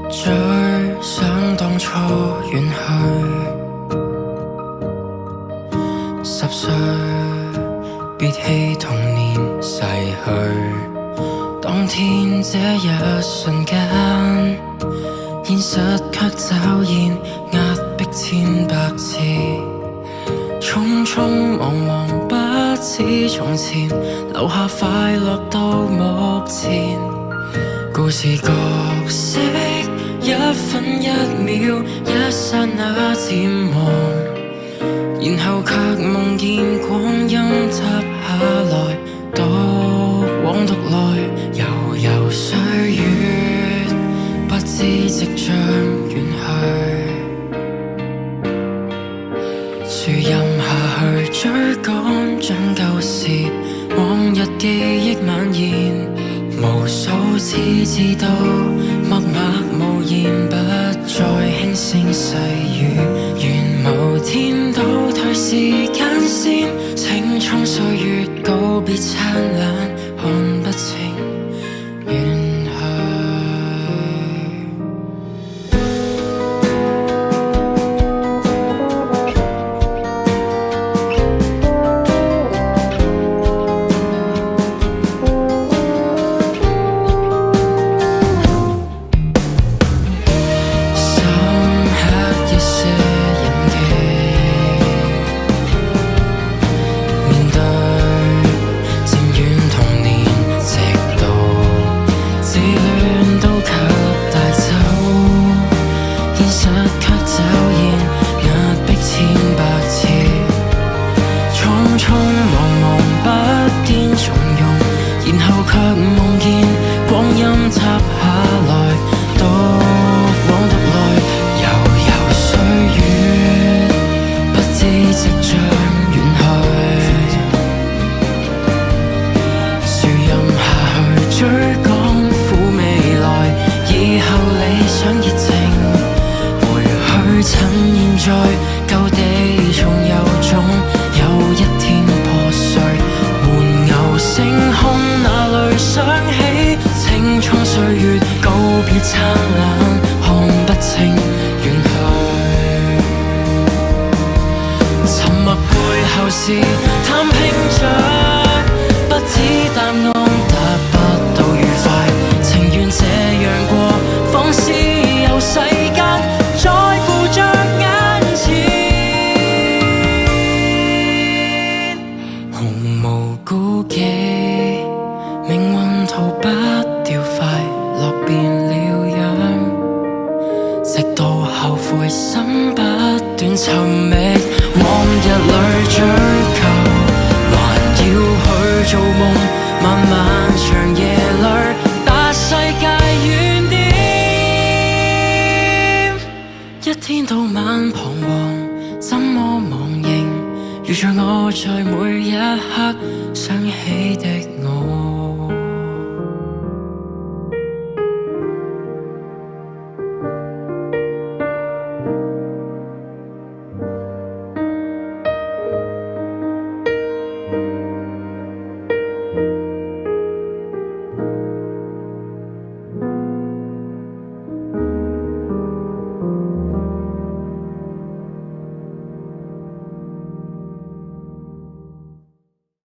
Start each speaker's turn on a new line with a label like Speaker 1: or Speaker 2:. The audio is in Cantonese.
Speaker 1: 最想當初遠去，10歲別棄童年逝去。當天這一瞬間，現實卻驟現壓迫千百次。匆匆忙忙不似從前，留下快樂到目前。故事角色一分一秒，一剎那漸忘，然後卻夢見光陰插下來，獨往獨來，悠悠歲月，不知即將遠去。樹蔭下去追趕將舊時，往日記憶蔓延。無數次知道默默無言，不再輕聲細語，願某天倒退時間線，青蔥歲月告別燦爛，看不清遠去。
Speaker 2: 如像我在每一刻想起的我。